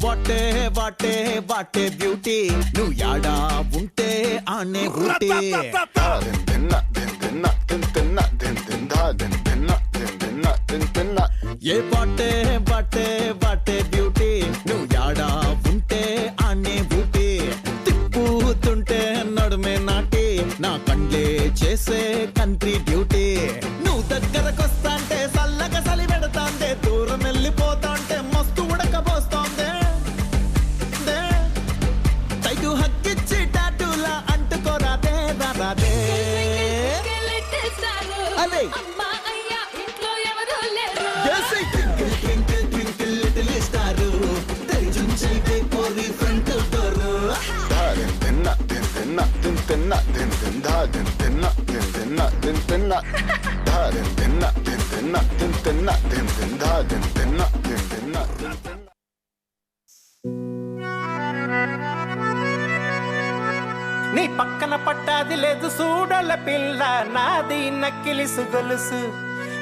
What a what a what a beauty నువ్వు యాడా ఉంటే ఆనే బ్యూటీ ఏ వాటే వాటే వాటే బ్యూటీ నువ్వు యాడా ఉంటే ఆనే బ్యూటీ తిప్పుతుంటే నడుమే నాటి నా కండ్లే చేసే కంట్రీ డ్యూటీ నువ్వు దగ్గరకొస్తాంటే సల్లగా సలి పెడతాందే దూరం వెళ్ళిపోతాంటే మస్తు ఉడకబోస్తోందే తైటు హక్కిచ్చి టాటూలా అంటుకోరాదే రాదే అదే నీ పక్కన పట్టాది లేదు సూడల పిల్ల నాది నక్కిలిసు గొలుసు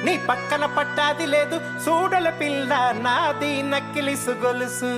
నీ పక్కన పట్టాది లేదు సూడల పిల్ల నాది నక్కిలిసు గొలుసు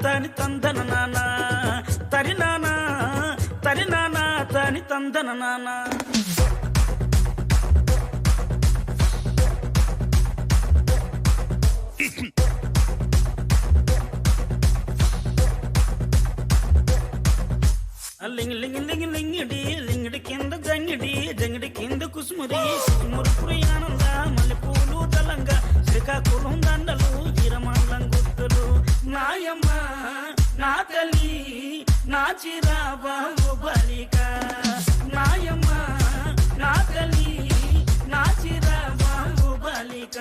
తని తందన నానా తరినానా తరినానా తని తందన నానా లింగి లింగి లింగి లింగిడి లింగిడి కింద జంగిడి జంగిడి కింద కుసుమురి మురుపురి ఆనంద మల్లెపూలు తలంగా శ్రీకాకుళం దండలు ఇరమండం గుర్తులు నాయమ్మ నా తల్లి నా చిరాబాబు బాలిక నాయమ్మ నా తల్లి నా చిరాబాబు బాలిక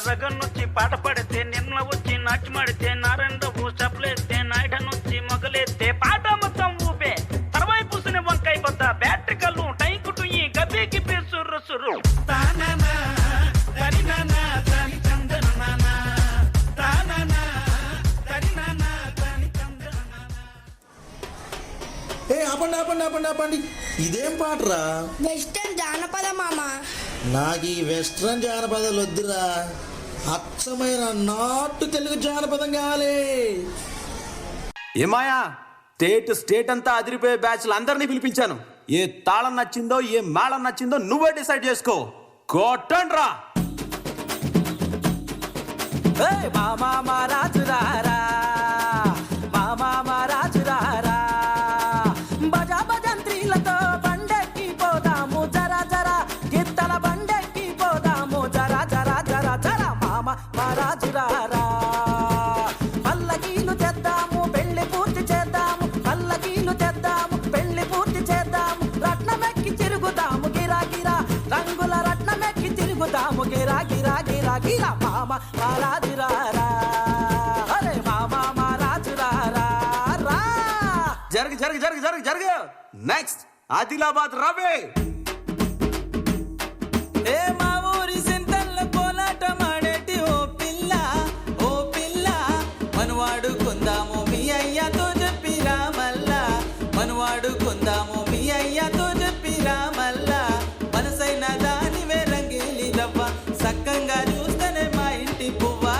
రగన్నొచ్చి పాట పడితే నిన్న వచ్చి నాట్యమాడితే నారాయణరావు చప్పలేస్తే నాయుడనొచ్చి మొగలేస్తే పాట మొత్తం ఊపే తర్వాయి పూసిన వంకాయ బద్ద బ్యాటరీ కళ్ళు టైకుటు ఈ గబ్బే గిబ్బే సుర్రు సుర్రు తాననా తరినానా తని తందన నానా తాననా తరినానా తని తందన నానా. ఏ ఆపండి ఆపండి ఆపండి ఆపండి, ఇదేం పాటరా? వెస్టర్న్ జానపద మామ. నాకు ఈ వెస్ట్రన్ జానపదాలు వద్దురా, అచ్చమైన నాటు తెలుగు జానపదం కావాలి. ఏమాయా స్టేట్ అంతా అదిరిపోయే బ్యాచ్లు అందరినీ పిలిపించాను. ఏ తాళం నచ్చిందో ఏ మేళం నచ్చిందో నువ్వే డిసైడ్ చేసుకో. కొట్టండ్రా. మామా రాజురారా మామా రాజురారా బజా భజంత్రీలతో బండెక్కి పోదాము జరా జరా గిత్తల బండెక్కి పోదాము జరా జరా జరా జరా మామా రాజురారా పల్లకీలు తెద్దాము పెళ్లి పూర్తి చేద్దాము పల్లకీలు తెద్దాము పెళ్లి పూర్తి చేద్దాము రత్నమెక్కి తిరుగుదాము గిరా గిరా రంగుల రత్నమెక్కి తిరుగుదాము గిరా గిరా గిరా గిరా మామా రాజురారా అరే మామా రాజురారా రా జరగ జరగ జరగ జరగ జరగ. నెక్స్ట్ ఆదిలాబాద్ రవే. ఏ మా ఊరి సెంటర్ల కోలాటం ఆడేటి ఓ పిల్ల మనవాడుకుందాము మీ అయ్యతో చెప్పిరా మల్లా మనవాడుకుందాము మీ అయ్యతో చెప్పిరా మల్లా మనసైన దానివే రంగేలి రవ్వ సక్కంగా చూస్తేనే మా ఇంటి పువ్వా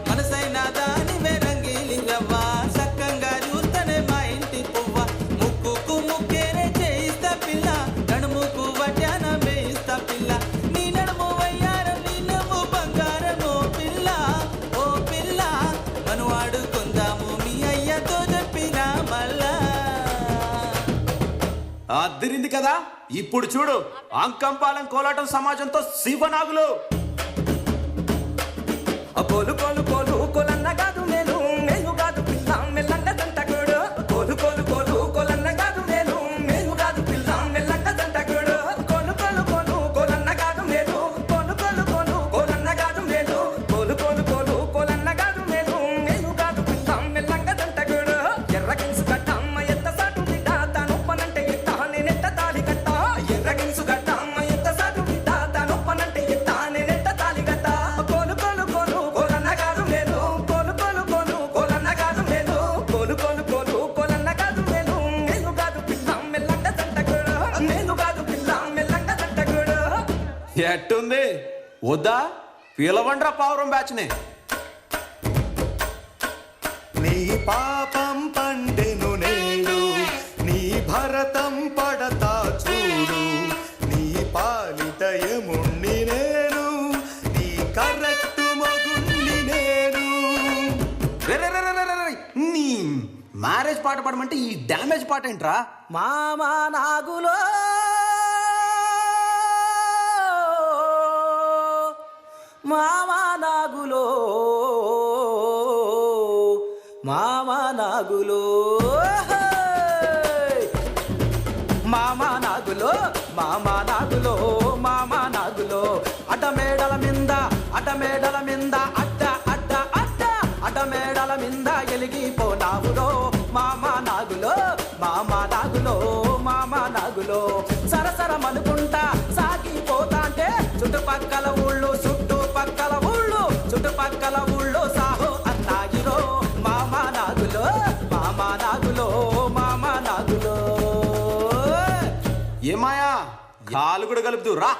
మనసైన దానివే రంగేలి రవ్వ సక్కంగా చూస్తేనే మా ఇంటి పువ్వా ముక్కుకు ముక్కేనే చేయిస్తా పిల్ల నడుముకు వడ్డాన వేయిస్తా పిల్ల నీ నడుము వయ్యారం అదిరింది కదా. ఇప్పుడు చూడు, అంకంపాలెం కోలాటం సమాజంతో శివనాగులు. కోలు కోలు కోలు కోలన్న కాదు నేను మేలు కాదు పిల్ల మెల్లంగా దంటకుడు కోలు కోలు కోలు కోలన్న కాదు నేను మేలు కాదు పిల్ల మెల్లంగా దంటకుడు కోలు కోలు కోలు కోలన్న కాదు నేను కోలు కోలు కోలు కోలన్న కాదు నేను కోలు కోలు కోలు కోలన్న కాదు నేను మేలు కాదు పిల్ల మెల్లంగా దంటకుడు ఎర్ర గిన్సు గట్టమ్మ ఎంత సాటు బిడ్డ తాను పనంటే ఎత్త నేనెట్ట తాళి కట్ట ఎర్ర గిన్సు గట్టమ్మ ఎంత సాటు బిడ్డ తాను పనంటే ఎత్త నేనెట్ట తాళి కట్ట కోలు కోలు కోలు కోలన్న కాదు నేను కోలు కోలు కోలు కోలన్న కాదు నేను కోలు కోలు కోలు కోలన్న కాదు నేను నేను కాదు పిల్ల మెల్లంగా దంటకుడు నేను కాదు పిల్ల మెల్లంగా దంటకుడు ఎట్టుంది? వద్దా? పిలవండ్రా పావురం బ్యాచ్ ని. నీ పాపం పండెను నేడు, నీ భరతం పడతా చూడు, నీ పాలిటయముణ్ణి నేను, నీ కరెక్ట్ మగుణ్ణి నేను. నీ మ్యారేజ్ పాట పాడమంటే ఈ డ్యామేజ్ పాట ఏంట్రా? మామా నాగులో మామా నాగులో మామా నాగులో మామా నాగులో మామా నాగులో మామా నాగులో అడ్డమేడల మింద అడ్డమేడల మింద అడ్డ అడ్డ అడ్డ అడ్డమేడల మింద ఎలిగిపోనావులో మామా నాగులో మామా నాగులో మామా నాగులో సరసరమనుకుంటా సాగిపోతాంటే చుట్టుపక్కల ఊళ్ళు సాహో అన్నాయిరో మామా నాగులో మామా నాగులో మామా నాగులో. ఏమాయా కాలు కూడా కలుపుతూ రా.